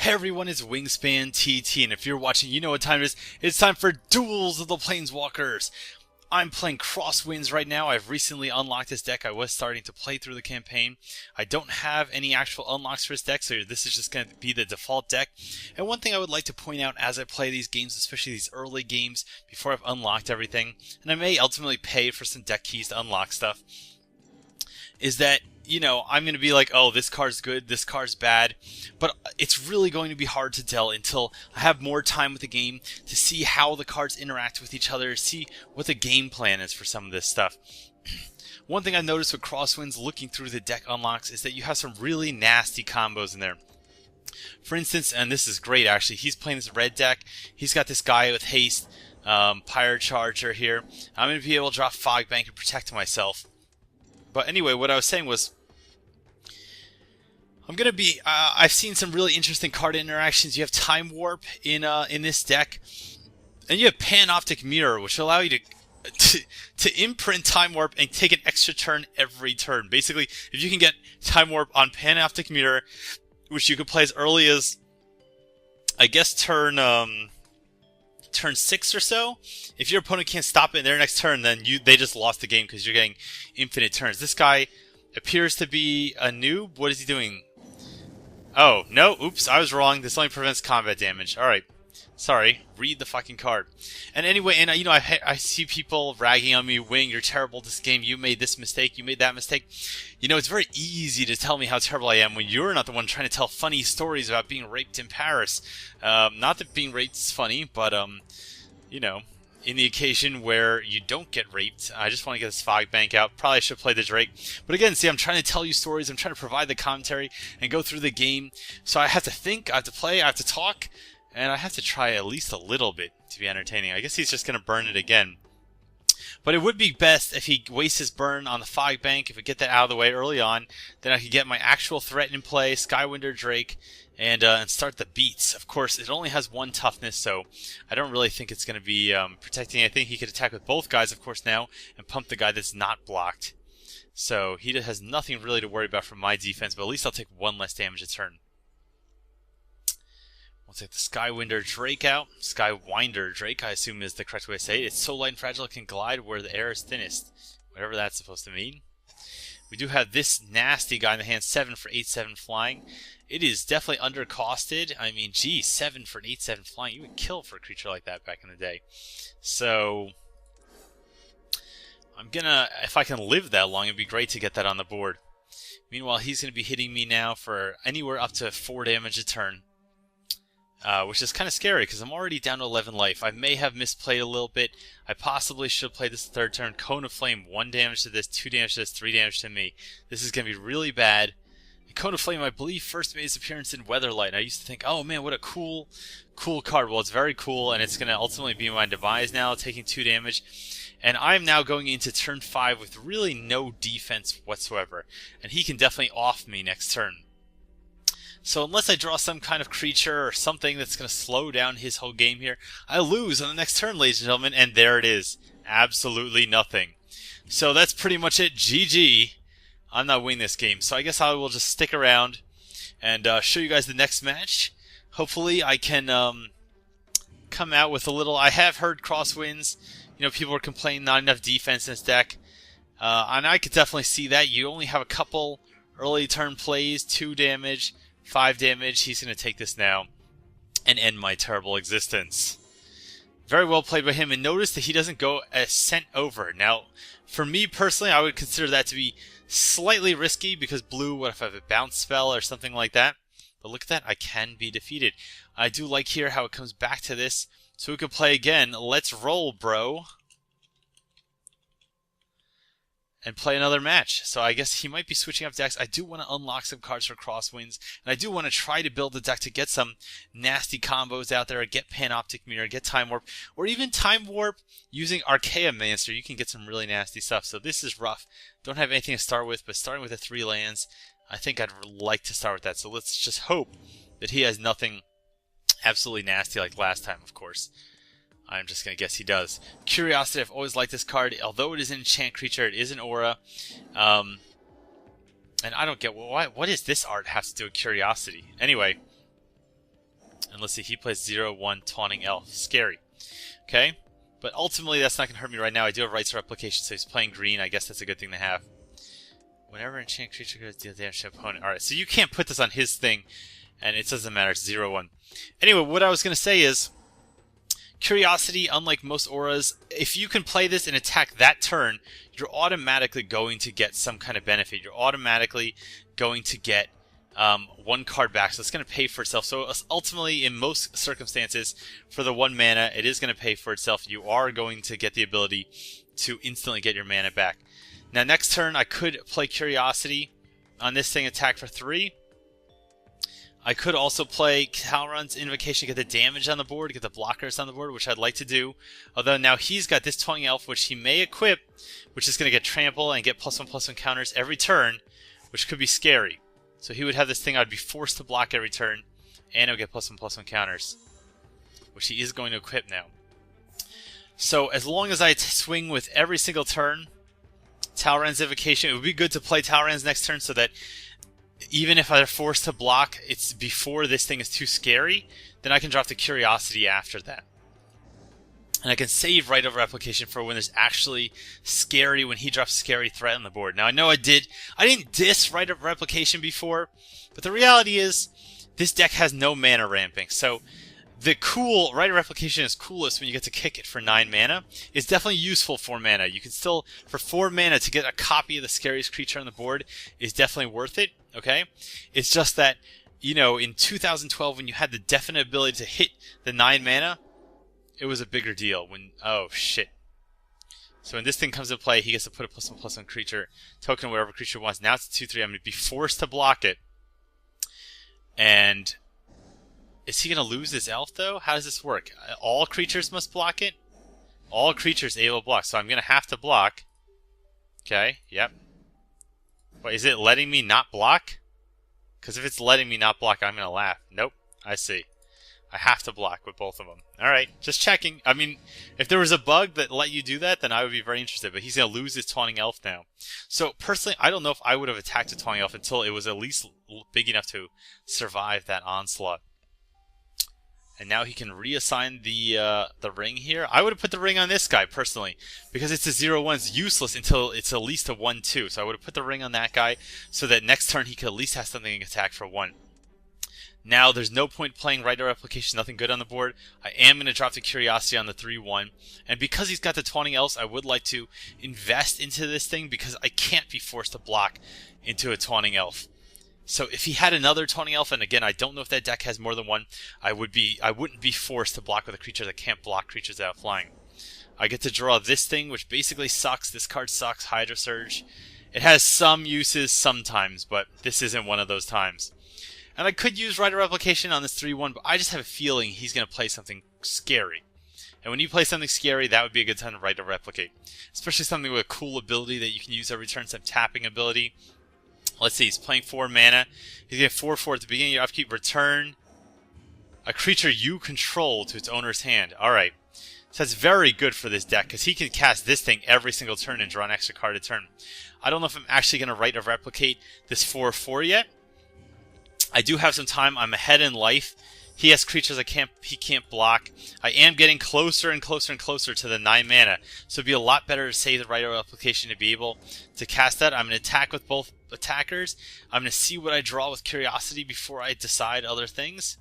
Hey everyone, it's WiNGSPANTT, and if you're watching, you know what time it is. It's time for Duels of the Planeswalkers. I'm playing Crosswinds right now. I've recently unlocked this deck. I was starting to play through the campaign. I don't have any actual unlocks for this deck, so this is just going to be the default deck. And one thing I would like to point out as I play these games, especially these early games, before I've unlocked everything, and I may ultimately pay for some deck keys to unlock stuff, is that, you know, I'm going to be like, oh, this card's good, this card's bad, but it's really going to be hard to tell until I have more time with the game to see how the cards interact with each other, see what the game plan is for some of this stuff. One thing I've noticed with Crosswinds looking through the deck unlocks is that you have some really nasty combos in there. For instance, and this is great actually, he's playing this red deck, he's got this guy with haste, Pyre Charger here. I'm going to be able to drop Fog Bank and protect myself. But anyway, what I was saying was, I'm gonna be. I've seen some really interesting card interactions. You have Time Warp in this deck, and you have Panoptic Mirror, which allow you to imprint Time Warp and take an extra turn every turn. Basically, if you can get Time Warp on Panoptic Mirror, which you could play as early as, I guess, turn 6 or so. If your opponent can't stop it in their next turn, then they just lost the game because you're getting infinite turns. This guy appears to be a noob. What is he doing? Oh, no, oops, I was wrong. This only prevents combat damage. Alright, sorry, read the fucking card. And anyway, and you know, I see people ragging on me, Wing, you're terrible at this game, you made this mistake, you made that mistake. You know, it's very easy to tell me how terrible I am when you're not the one trying to tell funny stories about being raped in Paris. Not that being raped is funny, but, you know, in the occasion where you don't get raped, I just want to get this Fog Bank out. Probably should play the Drake. But again, see, I'm trying to tell you stories. I'm trying to provide the commentary and go through the game. So I have to think, I have to play, I have to talk, and I have to try at least a little bit to be entertaining. I guess he's just going to burn it again. But it would be best if he wastes his burn on the Fog Bank. If we get that out of the way early on, then I could get my actual threat in play, Skywinder Drake, and start the beats. Of course, it only has 1 toughness, so I don't really think it's going to be protecting anything. He could attack with both guys, of course, now, and pump the guy that's not blocked. So he has nothing really to worry about from my defense, but at least I'll take 1 less damage a turn. We'll take the Skywinder Drake out. Skywinder Drake, I assume is the correct way to say it. It's so light and fragile it can glide where the air is thinnest. Whatever that's supposed to mean. We do have this nasty guy in the hand, 7 for 8/7 flying. It is definitely undercosted. I mean, geez, 7 for an 8/7 flying. You would kill for a creature like that back in the day. So, I'm gonna, if I can live that long, it'd be great to get that on the board. Meanwhile, he's gonna be hitting me now for anywhere up to 4 damage a turn. Which is kind of scary because I'm already down to 11 life. I may have misplayed a little bit. I possibly should have played this 3rd turn. Cone of Flame, 1 damage to this, 2 damage to this, 3 damage to me. This is going to be really bad. Cone of Flame, I believe, first made its appearance in Weatherlight. I used to think, oh man, what a cool card. Well, it's very cool, and it's going to ultimately be my demise now, taking 2 damage. And I'm now going into turn 5 with really no defense whatsoever. And he can definitely off me next turn. So unless I draw some kind of creature or something that's going to slow down his whole game here, I lose on the next turn, ladies and gentlemen, and there it is. Absolutely nothing. So that's pretty much it. GG. I'm not winning this game. So I guess I will just stick around and show you guys the next match. Hopefully I can come out with a little... I have heard Crosswinds. You know, people are complaining not enough defense in this deck. And I could definitely see that. You only have a couple early turn plays, 2 damage... 5 damage, he's going to take this now and end my terrible existence. Very well played by him, and notice that he doesn't go a cent over. Now, for me personally, I would consider that to be slightly risky because blue, what if I have a bounce spell or something like that? But look at that, I can be defeated. I do like here how it comes back to this, so we can play again. Let's roll, bro. And play another match. So I guess he might be switching up decks. I do want to unlock some cards for Crosswinds, and I do want to try to build a deck to get some nasty combos out there, get Panoptic Mirror, get Time Warp, or even Time Warp using Archaeomancer. You can get some really nasty stuff. So this is rough. Don't have anything to start with, but starting with the 3 lands, I think I'd like to start with that. So let's just hope that he has nothing absolutely nasty like last time, of course. I'm just going to guess he does. Curiosity, I've always liked this card. Although it is an enchant creature, it is an aura. And I don't get, what does this art have to do with Curiosity? Anyway, And let's see, he plays 0/1 Taunting Elf. Scary. Okay? But ultimately, that's not going to hurt me right now. I do have Rights of Replication, so he's playing green. I guess that's a good thing to have. Whenever an enchanted creature goes deal damage to opponent. Alright, so you can't put this on his thing, and it doesn't matter. It's 0/1. Anyway, what I was going to say is, Curiosity, unlike most auras, if you can play this and attack that turn, you're automatically going to get some kind of benefit. You're automatically going to get one card back, so it's going to pay for itself. So ultimately, in most circumstances, for the 1 mana, it is going to pay for itself. You are going to get the ability to instantly get your mana back. Now, next turn, I could play Curiosity on this thing, attack for 3. I could also play Talrand's Invocation, get the damage on the board, get the blockers on the board, which I'd like to do. Although now he's got this Taunting Elf, which he may equip, which is going to get trample and get +1/+1 counters every turn, which could be scary. So he would have this thing I'd be forced to block every turn, and it would get +1/+1 counters, which he is going to equip now. So as long as I swing with every single turn, Talrand's Invocation, it would be good to play Talrand's next turn so that even if they're forced to block, it's before this thing is too scary, then I can drop the Curiosity after that. And I can save Right of Replication for when there's actually scary, when he drops Scary Threat on the board. Now I know I didn't diss Right of Replication before, but the reality is this deck has no mana ramping. So the cool Right of Replication is coolest when you get to kick it for 9 mana. It's definitely useful for mana. You can still, for 4 mana, to get a copy of the scariest creature on the board is definitely worth it. Okay? It's just that, you know, in 2012 when you had the definite ability to hit the 9 mana, it was a bigger deal. When, oh shit. So when this thing comes into play, he gets to put a +1/+1 creature token on whatever creature wants. Now it's a 2/3. I'm going to be forced to block it. And is he going to lose this elf, though? How does this work? All creatures must block it? All creatures able to block. So I'm going to have to block. Okay, yep. But is it letting me not block? Because if it's letting me not block, I'm going to laugh. Nope, I see. I have to block with both of them. Alright, just checking. I mean, if there was a bug that let you do that, then I would be very interested. But he's going to lose his Taunting Elf now. So, personally, I don't know if I would have attacked a Taunting Elf until it was at least big enough to survive that onslaught. And now he can reassign the ring here. I would have put the ring on this guy, personally. Because it's a 0/1. It's useless until it's at least a 1/2. So I would have put the ring on that guy so that next turn he could at least have something to attack for 1. Now, there's no point playing Right of Replication, nothing good on the board. I am going to drop the Curiosity on the 3/1. And because he's got the Taunting Elves, I would like to invest into this thing because I can't be forced to block into a Taunting Elf. So if he had another Taunting Elf, and again, I don't know if that deck has more than one, I wouldn't be forced to block with a creature that can't block creatures that are flying. I get to draw this thing, which basically sucks. This card sucks, Hydro Surge. It has some uses sometimes, but this isn't one of those times. And I could use Right of Replication on this 3/1, but I just have a feeling he's going to play something scary. And when you play something scary, that would be a good time to Right of Replicate. Especially something with a cool ability that you can use every turn, some tapping ability. Let's see, he's playing 4 mana. He's going to 4/4 at the beginning of your upkeep. Return a creature you control to its owner's hand. Alright. So that's very good for this deck, because he can cast this thing every single turn and draw an extra card a turn. I don't know if I'm actually going to Right of Replicate this 4/4 yet. I do have some time. I'm ahead in life. He has creatures he can't block. I am getting closer and closer and closer to the 9 mana. So it'd be a lot better to save the Right of Replication to be able to cast that. I'm going to attack with both attackers. I'm going to see what I draw with Curiosity before I decide other things.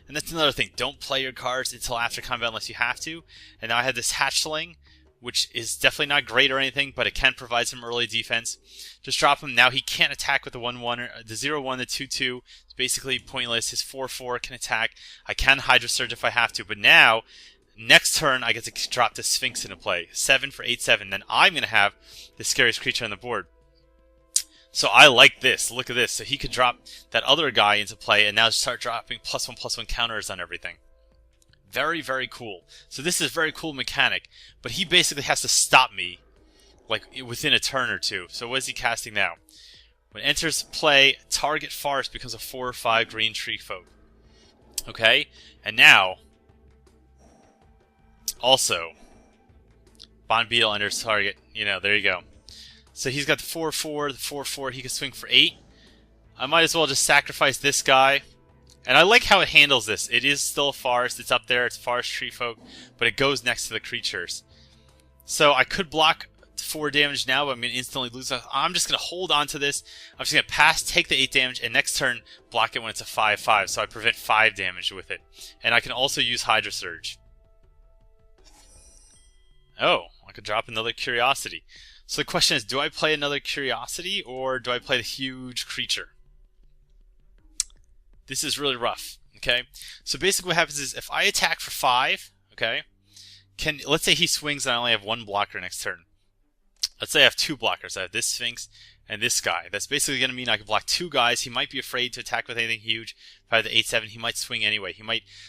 And that's another thing. Don't play your cards until after combat unless you have to. And now I have this Hatchling, which is definitely not great or anything, but it can provide some early defense. Just drop him. Now he can't attack with the 1/1, the 0/1, the 2/2. It's basically pointless. His 4/4 can attack. I can Hydro Surge if I have to, but now, next turn, I get to drop the Sphinx into play. 7 for 8/7. Then I'm going to have the scariest creature on the board. So I like this. Look at this. So he could drop that other guy into play and now start dropping +1/+1 counters on everything. Very, very cool. So this is a very cool mechanic, but he basically has to stop me, like, within a turn or two. So what is he casting now? When enters play, target forest becomes a 4 or 5 green tree folk. Okay? And now, also, Bond Beetle enters target. You know, there you go. So he's got the 4/4, the 4/4, he can swing for 8. I might as well just sacrifice this guy And I like how it handles this. It is still a forest. It's up there. It's forest tree folk. But it goes next to the creatures. So I could block 4 damage now, but I'm going to instantly lose. I'm just going to hold on to this. I'm just going to pass, take the 8 damage, and next turn block it when it's a 5/5. So I prevent 5 damage with it. And I can also use Hydra Surge. Oh, I could drop another Curiosity. So the question is, do I play another Curiosity or do I play the huge creature? This is really rough, okay? So basically what happens is if I attack for 5, okay, let's say he swings and I only have 1 blocker next turn. Let's say I have 2 blockers. I have this Sphinx and this guy. That's basically going to mean I can block 2 guys. He might be afraid to attack with anything huge. If I have the 8/7, he might swing anyway.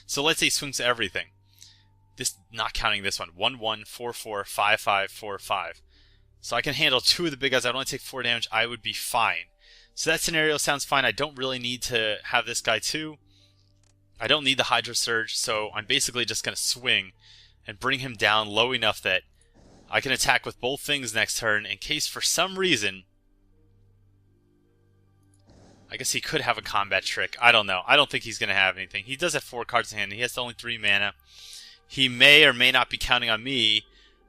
So let's say he swings to everything. This, not counting this one. 1/1, 4/4, 5/5, 4/5. So I can handle 2 of the big guys. I'd only take 4 damage. I would be fine. So that scenario sounds fine. I don't really need to have this guy too. I don't need the Hydra Surge, so I'm basically just going to swing and bring him down low enough that I can attack with both things next turn in case for some reason... I guess he could have a combat trick. I don't know. I don't think he's going to have anything. He does have 4 cards in hand. He has only 3 mana. He may or may not be counting on me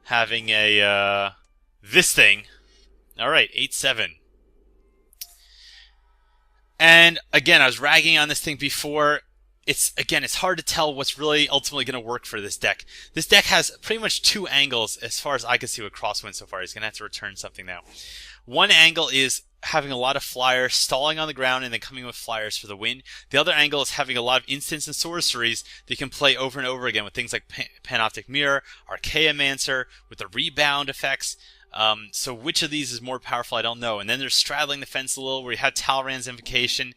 having a... this thing. Alright, 8/7. And again, I was ragging on this thing before. It's hard to tell what's really ultimately going to work for this deck. This deck has pretty much 2 angles as far as I can see with Crosswinds so far. He's going to have to return something now. One angle is having a lot of flyers stalling on the ground and then coming with flyers for the win. The other angle is having a lot of instants and sorceries that you can play over and over again with things like Panoptic Mirror, Archaeomancer, with the rebound effects. So which of these is more powerful, I don't know. And then there's straddling the fence a little, where you have Talrand's Invocation,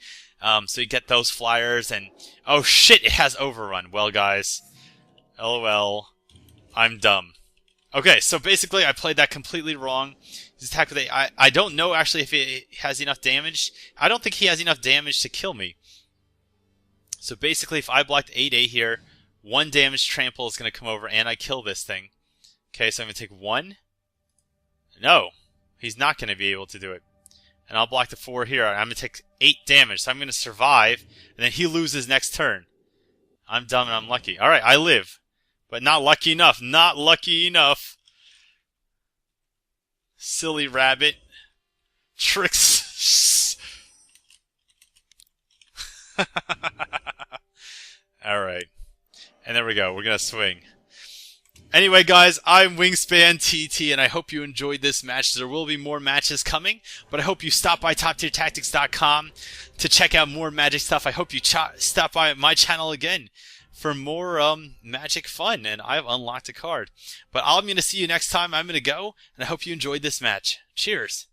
so you get those flyers, and oh shit, it has Overrun. Well, guys, LOL, I'm dumb. Okay, so basically I played that completely wrong. His attack with I don't know actually if it has enough damage. I don't think he has enough damage to kill me. So basically, if I blocked 8/8 here, 1 damage trample is going to come over, and I kill this thing. Okay, so I'm going to take 1. No, he's not going to be able to do it. And I'll block the 4 here. I'm going to take 8 damage, so I'm going to survive, and then he loses next turn. I'm dumb and I'm lucky. Alright, I live. But not lucky enough. Not lucky enough. Silly rabbit. Tricks. Alright. And there we go. We're going to swing. Anyway, guys, I'm WiNGSPANTT, and I hope you enjoyed this match. There will be more matches coming, but I hope you stop by TopTierTactics.com to check out more Magic stuff. I hope you stop by my channel again for more Magic fun, and I've unlocked a card. But I'm going to see you next time. I'm going to go, and I hope you enjoyed this match. Cheers!